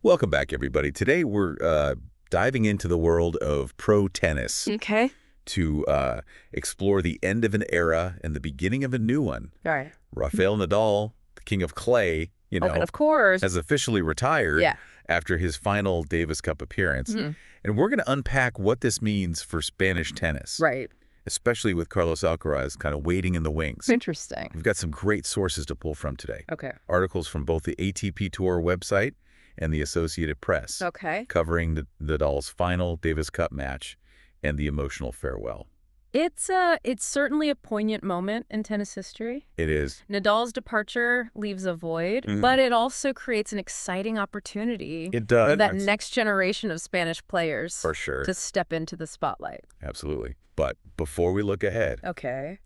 Welcome back, everybody. Today we're diving into the world of pro tennis Okay. to explore the end of an era and the beginning of a new one. All right. Rafael Nadal, the king of clay, Oh, but of course. has officially retired Yeah. after his final Davis Cup appearance. Mhm. And we're going to unpack what this means for Spanish tennis, Right. especially with Carlos Alcaraz kind of waiting in the wings. Interesting. We've got some great sources to pull from today. Okay. Articles from both the ATP Tour website and the Associated Press. Okay. Covering Nadal's final Davis Cup match and the emotional farewell. It's certainly a poignant moment in tennis history. It is. Nadal's departure leaves a void, but it also creates an exciting opportunity It does. for that next generation of Spanish players For sure. to step into the spotlight. Absolutely. But before we look ahead, Okay.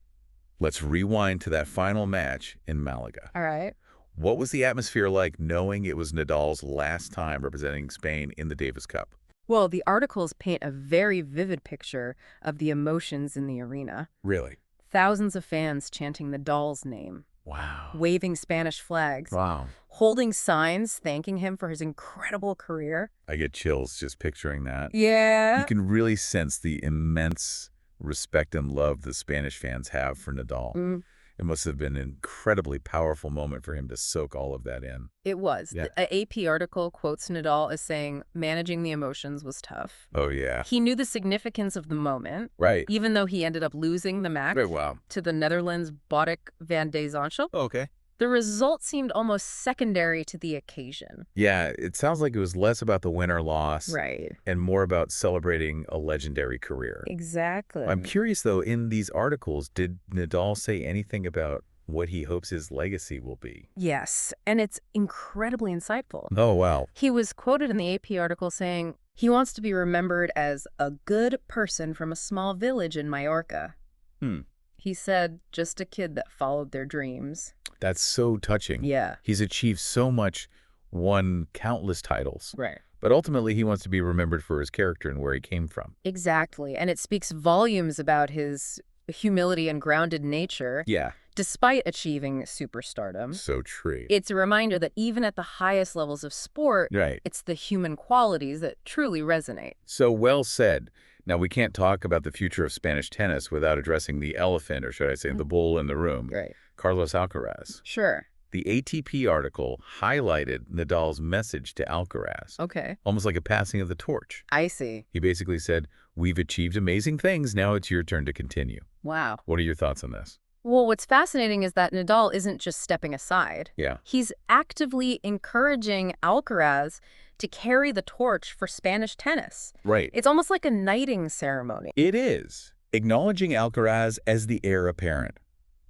let's rewind to that final match in Malaga. All right. What was the atmosphere like knowing it was Nadal's last time representing Spain in the Davis Cup? Well, the articles paint a very vivid picture of the emotions in the arena. Really? Thousands of fans chanting Nadal's name, Wow. waving Spanish flags, Wow. holding signs thanking him for his incredible career. I get chills just picturing that. Yeah. You can really sense the immense respect and love the Spanish fans have for Nadal. It must have been an incredibly powerful moment for him to soak all of that in. It was. Yeah. The AP article quotes Nadal as saying, managing the emotions was tough. Oh, yeah. He knew the significance of the moment, Right. even though he ended up losing the match Right, wow. to the Netherlands' Botic van de Zonschel. Okay. The result seemed almost secondary to the occasion. Yeah, it sounds like it was less about the win or loss Right. and more about celebrating a legendary career. Exactly. I'm curious, though, in these articles, did Nadal say anything about what he hopes his legacy will be? Yes, and it's incredibly insightful. Oh, wow. He was quoted in the AP article saying, he wants to be remembered as a good person from a small village in Majorca. He said, just a kid that followed their dreams. That's so touching. Yeah. He's achieved so much, won countless titles. Right. But ultimately, he wants to be remembered for his character and where he came from. Exactly. And it speaks volumes about his humility and grounded nature, Yeah. despite achieving superstardom. So true. It's a reminder that even at the highest levels of sport, Right. it's the human qualities that truly resonate. So well said. Now, we can't talk about the future of Spanish tennis without addressing the elephant, or should I say the bull in the room, Right. Carlos Alcaraz. Sure. The ATP article highlighted Nadal's message to Alcaraz, Okay. almost like a passing of the torch. I see. He basically said, we've achieved amazing things, now it's your turn to continue. Wow. What are your thoughts on this? Well, what's fascinating is that Nadal isn't just stepping aside. Yeah. He's actively encouraging Alcaraz to carry the torch for Spanish tennis. Right. It's almost like a knighting ceremony. It is. Acknowledging Alcaraz as the heir apparent.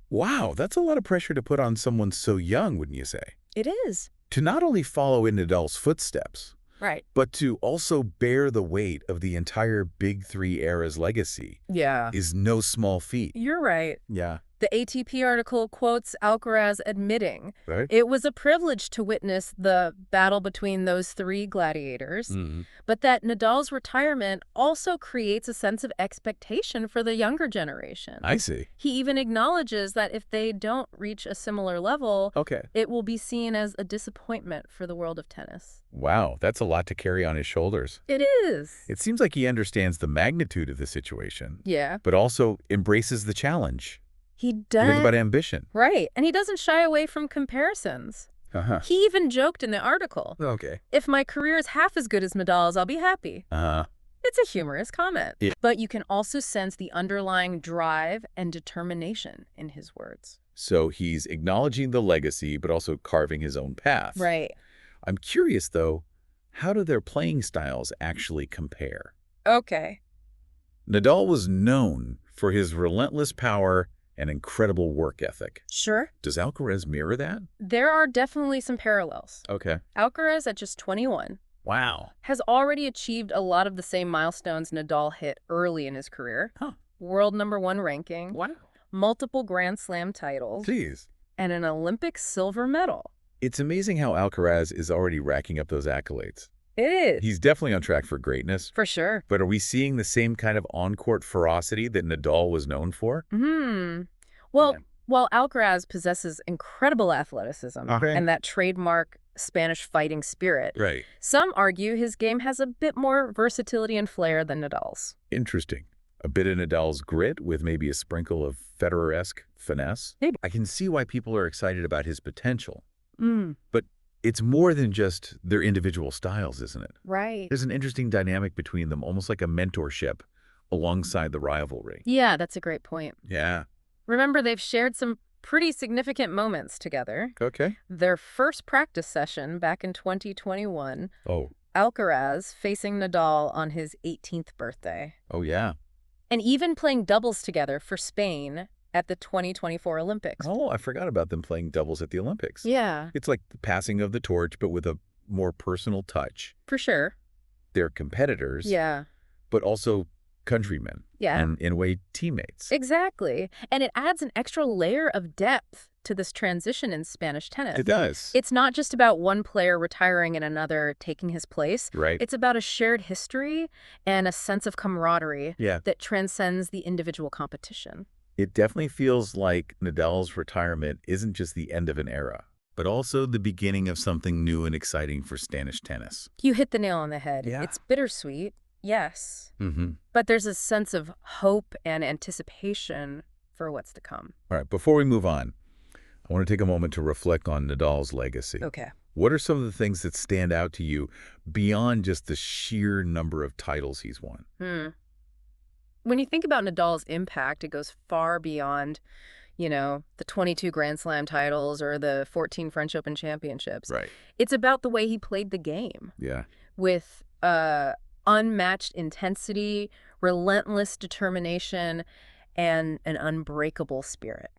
Wow, that's a lot of pressure to put on someone so young, wouldn't you say? It is. To not only follow in Nadal's footsteps, Right. but to also bear the weight of the entire Big Three era's legacy Yeah. is no small feat. You're right. Yeah. The ATP article quotes Alcaraz admitting, Right? it was a privilege to witness the battle between those three gladiators, but that Nadal's retirement also creates a sense of expectation for the younger generation. I see. He even acknowledges that if they don't reach a similar level, Okay. it will be seen as a disappointment for the world of tennis. Wow, that's a lot to carry on his shoulders. It is. It seems like he understands the magnitude of the situation, Yeah. but also embraces the challenge. He He does. thinks about ambition. Right. And he doesn't shy away from comparisons. Uh-huh. He even joked in the article, Okay. if my career is half as good as Nadal's, I'll be happy. Uh-huh. It's a humorous comment. Yeah. But you can also sense the underlying drive and determination in his words. So he's acknowledging the legacy, but also carving his own path. Right. I'm curious, though, how do their playing styles actually compare? Okay. Nadal was known for his relentless power and incredible work ethic. Sure. Does Alcaraz mirror that? There are definitely some parallels. Okay. Alcaraz, at just 21, Wow. has already achieved a lot of the same milestones Nadal hit early in his career. Huh. World #1 ranking, Wow. multiple Grand Slam titles, Jeez. and an Olympic silver medal. It's amazing how Alcaraz is already racking up those accolades. It is. He's definitely on track for greatness. For sure. But are we seeing the same kind of on-court ferocity that Nadal was known for? Well, Yeah. while Alcaraz possesses incredible athleticism Okay. and that trademark Spanish fighting spirit. Right. Some argue his game has a bit more versatility and flair than Nadal's. Interesting. A bit of Nadal's grit with maybe a sprinkle of Federer-esque finesse. Maybe. I can see why people are excited about his potential. Mm. But it's more than just their individual styles, isn't it? Right. There's an interesting dynamic between them, almost like a mentorship alongside the rivalry. Yeah, that's a great point. Yeah. Remember, they've shared some pretty significant moments together. Okay. Their first practice session back in 2021, Oh. Alcaraz facing Nadal on his 18th birthday. Oh, yeah. And even playing doubles together for Spain at the 2024 Olympics. Oh, I forgot about them playing doubles at the Olympics. Yeah, It's like the passing of the torch, but with a more personal touch. for sure. They're competitors, Yeah, but also countrymen. Yeah. And, in a way, teammates. exactly. And it adds an extra layer of depth to this transition in Spanish tennis. It does. It's not just about one player retiring and another taking his place. Right. It's about a shared history and a sense of camaraderie Yeah. that transcends the individual competition. It definitely feels like Nadal's retirement isn't just the end of an era, but also the beginning of something new and exciting for Spanish tennis. You hit the nail on the head. Yeah. It's bittersweet, yes, Mm-hmm. but there's a sense of hope and anticipation for what's to come. All right, before we move on, I want to take a moment to reflect on Nadal's legacy. Okay. What are some of the things that stand out to you beyond just the sheer number of titles he's won? When you think about Nadal's impact, it goes far beyond, the 22 Grand Slam titles or the 14 French Open championships. Right. It's about the way he played the game Yeah. with unmatched intensity, relentless determination, and an unbreakable spirit.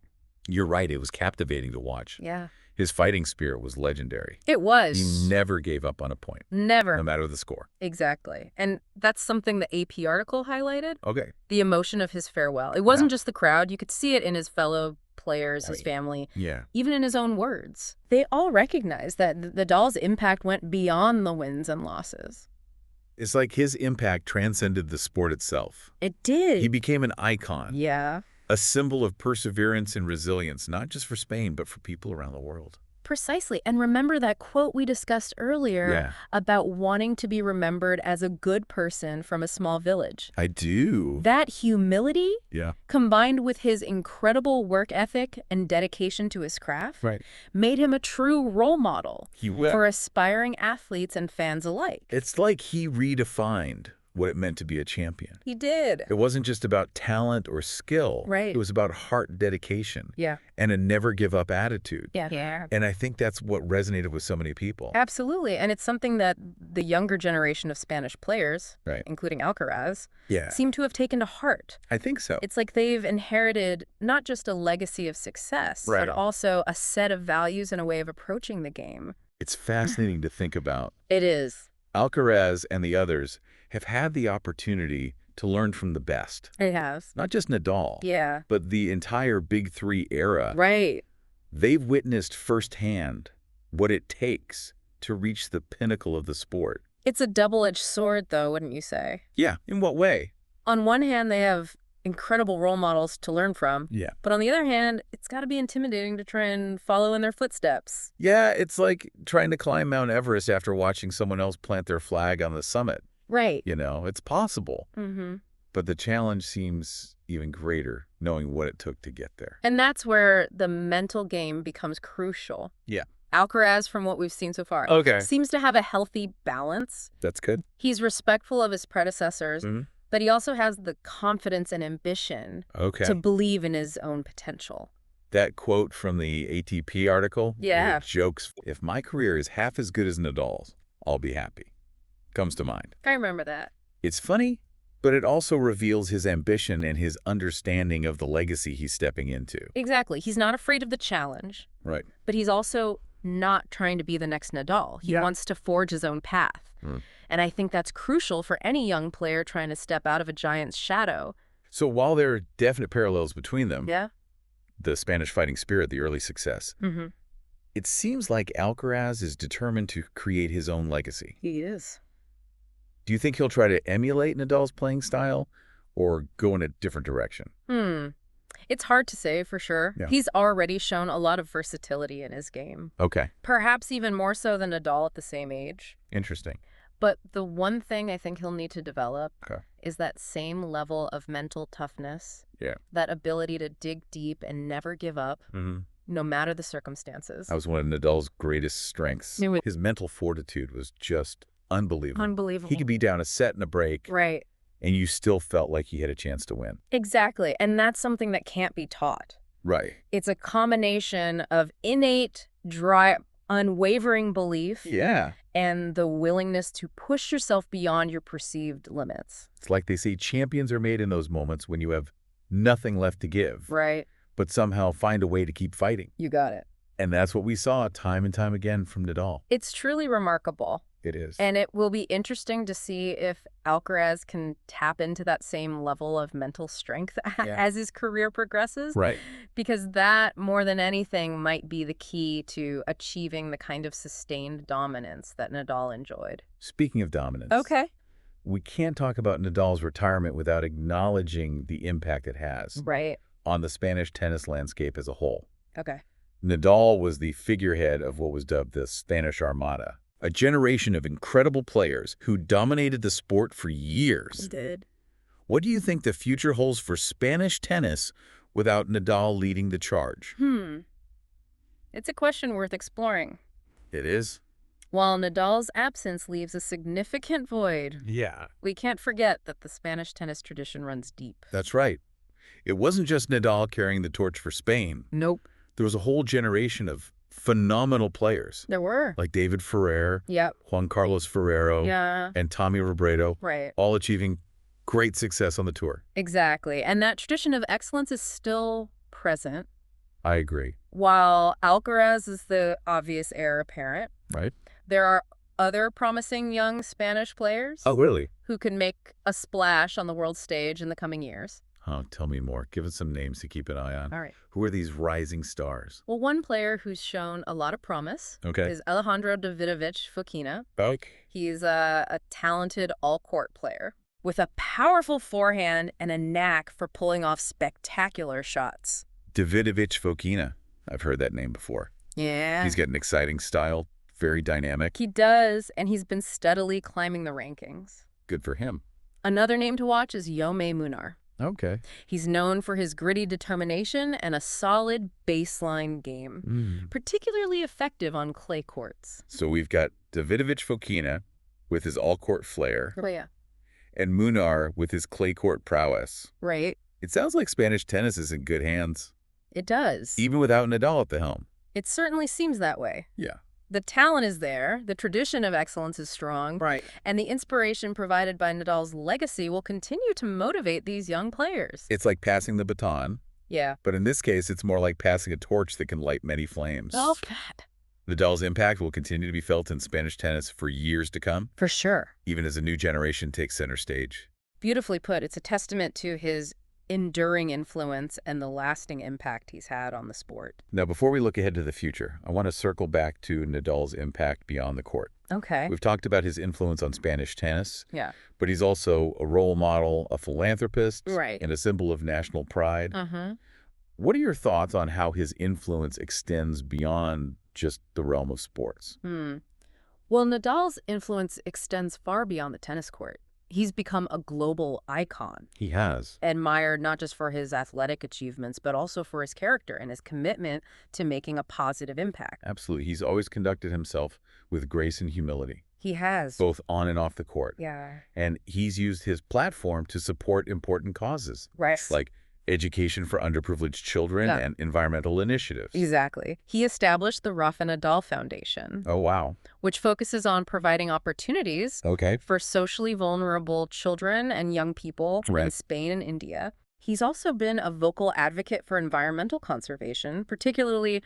You're right. It was captivating to watch. Yeah. His fighting spirit was legendary. It was. He never gave up on a point, Never. no matter the score. Exactly. And that's something the AP article highlighted, Okay. the emotion of his farewell. It wasn't just the crowd. You could see it in his fellow players, his family, Yeah. even in his own words. They all recognized that Nadal's impact went beyond the wins and losses. It's like his impact transcended the sport itself. It did. He became an icon, Yeah. a symbol of perseverance and resilience, not just for Spain, but for people around the world. Precisely. And remember that quote we discussed earlier Yeah. about wanting to be remembered as a good person from a small village. I do. That humility, Yeah. combined with his incredible work ethic and dedication to his craft, Right. made him a true role model He for aspiring athletes and fans alike. It's like he redefined what it meant to be a champion. He did. It wasn't just about talent or skill. Right. It was about heart dedication. Yeah. And a never-give-up attitude. Yeah. And I think that's what resonated with so many people. Absolutely. And it's something that the younger generation of Spanish players, Right. including Alcaraz, Yeah. seem to have taken to heart. I think so. It's like they've inherited not just a legacy of success, Right. but also a set of values and a way of approaching the game. It's fascinating to think about. It is. Alcaraz and the others have had the opportunity to learn from the best. It has. Not just Nadal, Yeah. but the entire Big Three era. Right. They've witnessed firsthand what it takes to reach the pinnacle of the sport. It's a double-edged sword, though, wouldn't you say? Yeah. In what way? On one hand, they have incredible role models to learn from. Yeah. But on the other hand, it's got to be intimidating to try and follow in their footsteps. Yeah, it's like trying to climb Mount Everest after watching someone else plant their flag on the summit. Right. It's possible. Mm-hmm. But the challenge seems even greater, knowing what it took to get there. And that's where the mental game becomes crucial. Yeah. Alcaraz, from what we've seen so far, Okay. seems to have a healthy balance. That's good. He's respectful of his predecessors, Mhm. but he also has the confidence and ambition Okay. to believe in his own potential. That quote from the ATP article, Yeah. it jokes, if my career is half as good as Nadal's, I'll be happy, comes to mind. I remember that. It's funny, but it also reveals his ambition and his understanding of the legacy he's stepping into. Exactly. He's not afraid of the challenge, Right. but he's also not trying to be the next Nadal. He Yeah. wants to forge his own path. And I think that's crucial for any young player trying to step out of a giant's shadow. So while there are definite parallels between them, Yeah? the Spanish fighting spirit, the early success, Mm-hmm. it seems like Alcaraz is determined to create his own legacy. He is. Do you think he'll try to emulate Nadal's playing style or go in a different direction? It's hard to say for sure. Yeah. He's already shown a lot of versatility in his game. Okay. Perhaps even more so than Nadal at the same age. Interesting. But the one thing I think he'll need to develop Okay. is that same level of mental toughness, Yeah. that ability to dig deep and never give up, no matter the circumstances. That was one of Nadal's greatest strengths. It was- His mental fortitude was just unbelievable. Unbelievable. He could be down a set and a break, Right. and you still felt like he had a chance to win. Exactly. And that's something that can't be taught. Right. It's a combination of innate, dry, unwavering belief Yeah. and the willingness to push yourself beyond your perceived limits. It's like they say champions are made in those moments when you have nothing left to give, Right. but somehow find a way to keep fighting. You got it. And that's what we saw time and time again from Nadal. It's truly remarkable. It is. And it will be interesting to see if Alcaraz can tap into that same level of mental strength as his career progresses. Right. Because that, more than anything, might be the key to achieving the kind of sustained dominance that Nadal enjoyed. Speaking of dominance. Okay. We can't talk about Nadal's retirement without acknowledging the impact it has Right. on the Spanish tennis landscape as a whole. Okay. Nadal was the figurehead of what was dubbed the Spanish Armada, a generation of incredible players who dominated the sport for years. Did. What do you think the future holds for Spanish tennis without Nadal leading the charge? It's a question worth exploring. It is. While Nadal's absence leaves a significant void, Yeah. we can't forget that the Spanish tennis tradition runs deep. That's right. It wasn't just Nadal carrying the torch for Spain. Nope. There was a whole generation of phenomenal players There were. like David Ferrer, Yep. Juan Carlos Ferrero, Yeah. and Tommy Robredo, Right. all achieving great success on the tour. Exactly. And that tradition of excellence is still present. I agree. While Alcaraz is the obvious heir apparent, Right? there are other promising young Spanish players really? who can make a splash on the world stage in the coming years. Oh, tell me more. Give us some names to keep an eye on. All right. Who are these rising stars? Well, one player who's shown a lot of promise Okay. is Alejandro Davidovich Fokina. Okay. He's a talented all-court player with a powerful forehand and a knack for pulling off spectacular shots. Davidovich Fokina. I've heard that name before. Yeah. He's got an exciting style, very dynamic. He does, and he's been steadily climbing the rankings. Good for him. Another name to watch is Yomei Munar. Okay. He's known for his gritty determination and a solid baseline game, particularly effective on clay courts. So we've got Davidovich Fokina with his all-court flair Oh, yeah. and Munar with his clay court prowess. Right. It sounds like Spanish tennis is in good hands, It does. even without Nadal at the helm. It certainly seems that way. Yeah. The talent is there, the tradition of excellence is strong, Right. and the inspiration provided by Nadal's legacy will continue to motivate these young players. It's like passing the baton, Yeah. but in this case, it's more like passing a torch that can light many flames. Oh, God. Nadal's impact will continue to be felt in Spanish tennis for years to come, For sure. even as a new generation takes center stage. Beautifully put. It's a testament to his enduring influence and the lasting impact he's had on the sport. Now, before we look ahead to the future, I want to circle back to Nadal's impact beyond the court. Okay. We've talked about his influence on Spanish tennis, Yeah. but he's also a role model, a philanthropist, Right. and a symbol of national pride. What are your thoughts on how his influence extends beyond just the realm of sports? Well, Nadal's influence extends far beyond the tennis court. He's become a global icon, He has. admired not just for his athletic achievements, but also for his character and his commitment to making a positive impact. Absolutely. He's always conducted himself with grace and humility, He has. both on and off the court. Yeah. And he's used his platform to support important causes, Right. like education for underprivileged children Yeah. and environmental initiatives. Exactly. He established the Rafael Nadal Foundation, Oh, wow. which focuses on providing opportunities Okay. for socially vulnerable children and young people in Right. Spain and India. He's also been a vocal advocate for environmental conservation, particularly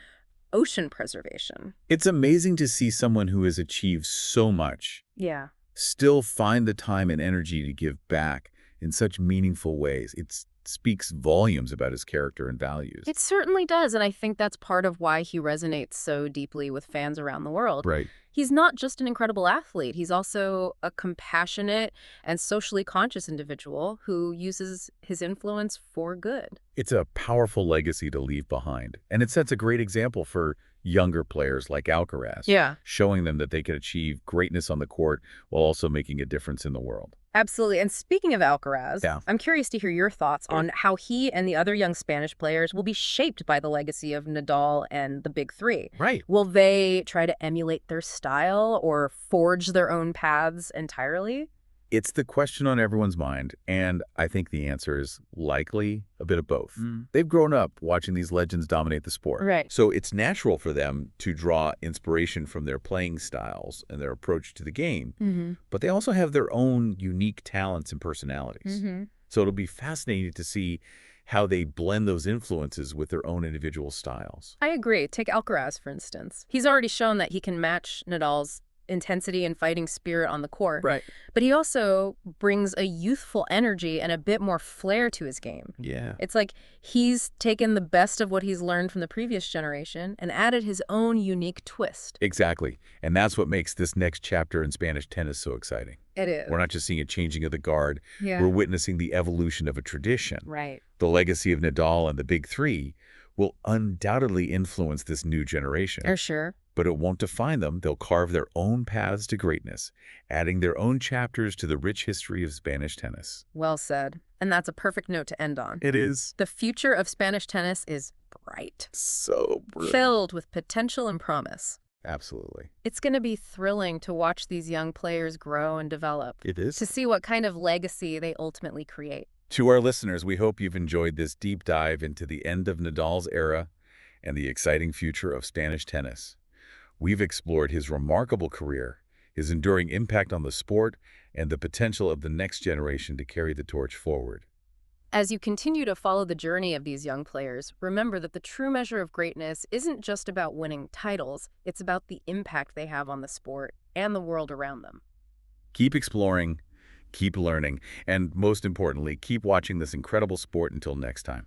ocean preservation. It's amazing to see someone who has achieved so much Yeah. still find the time and energy to give back in such meaningful ways. It's speaks volumes about his character and values. It certainly does, and I think that's part of why he resonates so deeply with fans around the world. Right. He's not just an incredible athlete, he's also a compassionate and socially conscious individual who uses his influence for good. It's a powerful legacy to leave behind, and it sets a great example for younger players like Alcaraz, Yeah. showing them that they can achieve greatness on the court while also making a difference in the world. Absolutely. And speaking of Alcaraz, Yeah. I'm curious to hear your thoughts on how he and the other young Spanish players will be shaped by the legacy of Nadal and the Big Three. Right. Will they try to emulate their style or forge their own paths entirely? It's the question on everyone's mind, and I think the answer is likely a bit of both. They've grown up watching these legends dominate the sport. Right. So it's natural for them to draw inspiration from their playing styles and their approach to the game. But they also have their own unique talents and personalities. So it'll be fascinating to see how they blend those influences with their own individual styles. I agree. Take Alcaraz, for instance. He's already shown that he can match Nadal's intensity and fighting spirit on the court. Right. But he also brings a youthful energy and a bit more flair to his game. Yeah. It's like he's taken the best of what he's learned from the previous generation and added his own unique twist. Exactly. And that's what makes this next chapter in Spanish tennis so exciting. It is. We're not just seeing a changing of the guard. Yeah. We're witnessing the evolution of a tradition. Right. The legacy of Nadal and the Big Three will undoubtedly influence this new generation. For sure. But it won't define them. They'll carve their own paths to greatness, adding their own chapters to the rich history of Spanish tennis. Well said. And that's a perfect note to end on. It is. The future of Spanish tennis is bright, So brilliant. filled with potential and promise. Absolutely. It's going to be thrilling to watch these young players grow and develop, It is. to see what kind of legacy they ultimately create. To our listeners, we hope you've enjoyed this deep dive into the end of Nadal's era and the exciting future of Spanish tennis. We've explored his remarkable career, his enduring impact on the sport, and the potential of the next generation to carry the torch forward. As you continue to follow the journey of these young players, remember that the true measure of greatness isn't just about winning titles, it's about the impact they have on the sport and the world around them. Keep exploring, keep learning, and most importantly, keep watching this incredible sport until next time.